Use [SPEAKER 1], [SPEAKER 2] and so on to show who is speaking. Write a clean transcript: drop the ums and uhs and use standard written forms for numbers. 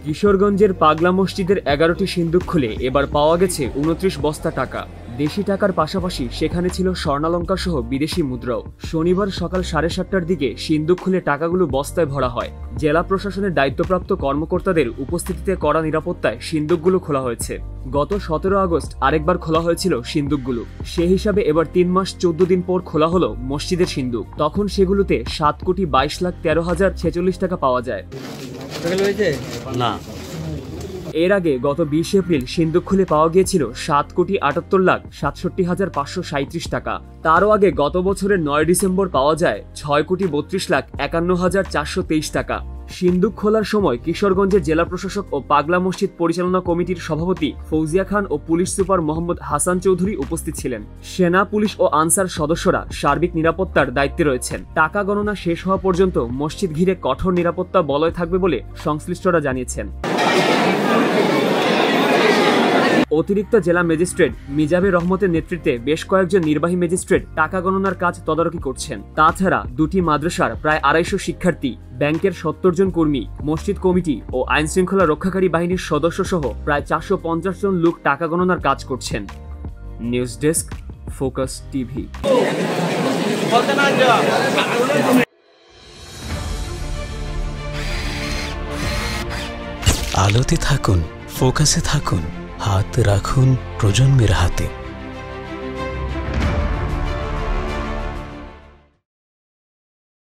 [SPEAKER 1] কিশোরগঞ্জের পাগলা মসজিদের ১১টি সিন্দুক খুলে এবার পাওয়া গেছে ২৯ বস্তা টাকা। দেশি টাকার পাশাপাশি সেখানে ছিল স্বর্ণালঙ্কার সহ বিদেশি মুদ্রাও। শনিবার সকাল ৭:৩০টার দিকে সিন্দুক খুলে টাকাগুলো বস্তায় ভরা হয়। জেলা প্রশাসনের দায়িত্বপ্রাপ্ত কর্মকর্তাদের উপস্থিতিতে কড়া নিরাপত্তায় সিন্দুকগুলো খোলা হয়েছে। গত ১৭ আগস্ট আরেকবার খোলা হয়েছিল সিন্দুকগুলো। সে হিসাবে এবার ৩ মাস ১৪ দিন পর খোলা হলো মসজিদের সিন্দুক। তখন সেগুলোতে ৭,২২,১৩,০৪৬ টাকা পাওয়া যায়।
[SPEAKER 2] না,
[SPEAKER 1] এর আগে গত ২০ এপ্রিল সিন্দুক খুলে পাওয়া গিয়েছিল ৭,৭৮,৬৭,৫৩৭ টাকা। তারও আগে গত বছরের ৯ ডিসেম্বর পাওয়া যায় ৬,৩২,৫১,৪২৩ টাকা। সিন্দুক খোলার সময় কিশোরগঞ্জের জেলা প্রশাসক ও পাগলা মসজিদ পরিচালনা কমিটির সভাপতি ফৌজিয়া খান ও পুলিশ সুপার মোহাম্মদ হাসান চৌধুরী উপস্থিত ছিলেন। সেনা, পুলিশ ও আনসার সদস্যরা সার্বিক নিরাপত্তার দায়িত্বে রয়েছেন। টাকা গণনা শেষ হওয়া পর্যন্ত মসজিদ ঘিরে কঠোর নিরাপত্তা বলয় থাকবে বলে সংশ্লিষ্টরা জানিয়েছেন। অতিরিক্ত জেলা ম্যাজিস্ট্রেট মিজাবে রহমতের নেতৃত্বে বেশ কয়েকজন নির্বাহী ম্যাজিস্ট্রেট টাকা গণনার কাজ তদারকি করছেন। তাছাড়া দুটি মাদ্রাসার প্রায় ২৫০ শিক্ষার্থী, ব্যাংকের ৭০ জন কর্মী, মসজিদ কমিটি ও আইন শৃঙ্খলা রক্ষাকারী বাহিনীর সদস্য সহ প্রায় ৪৫০ জন লোক টাকা গণনার কাজ করছেন। News desk, focus TV.
[SPEAKER 3] আলোতে থাকুন, ফোকাসে থাকুন, হাত রাখুন প্রজন্মের হাতে।